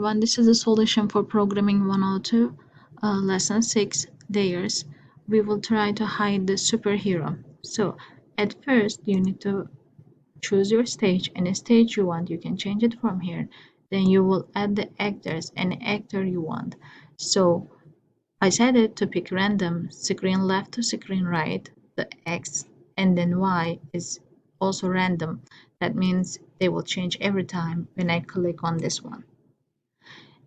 everyone, this is the solution for programming 102, lesson 6, layers. We will try to hide the superhero. So at first you need to choose your stage. Any stage you want, you can change it from here. Then you will add the actors, any actor you want. So I set it to pick random, screen left to screen right, the X, and then Y is also random. That means they will change every time when I click on this one.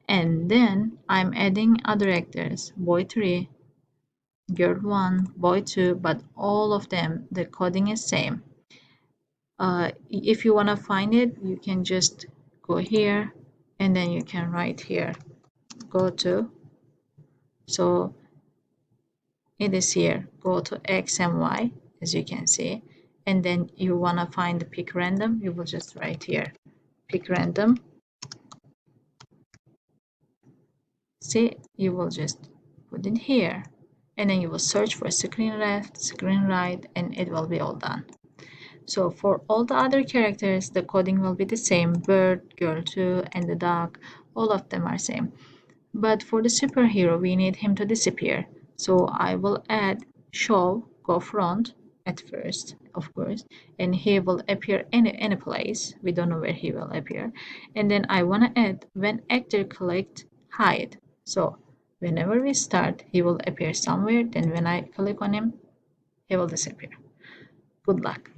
And then I'm adding other actors, boy 3, girl 1, boy 2, but all of them, the coding is same. If you want to find it, you can just go here and then you can write here, go to, so it is here, go to X and Y, as you can see, and then you want to find the pick random, you will just write here, pick random. See, you will just put it here, and then you will search for screen left, screen right, and it will be all done. So for all the other characters, the coding will be the same, bird, girl 2, and the dog, all of them are same. But for the superhero, we need him to disappear. So I will add show, go front at first, of course, and he will appear any place. We don't know where he will appear. And then I want to add when actor clicked, hide. So whenever we start, he will appear somewhere. Then when I click on him, he will disappear. Good luck.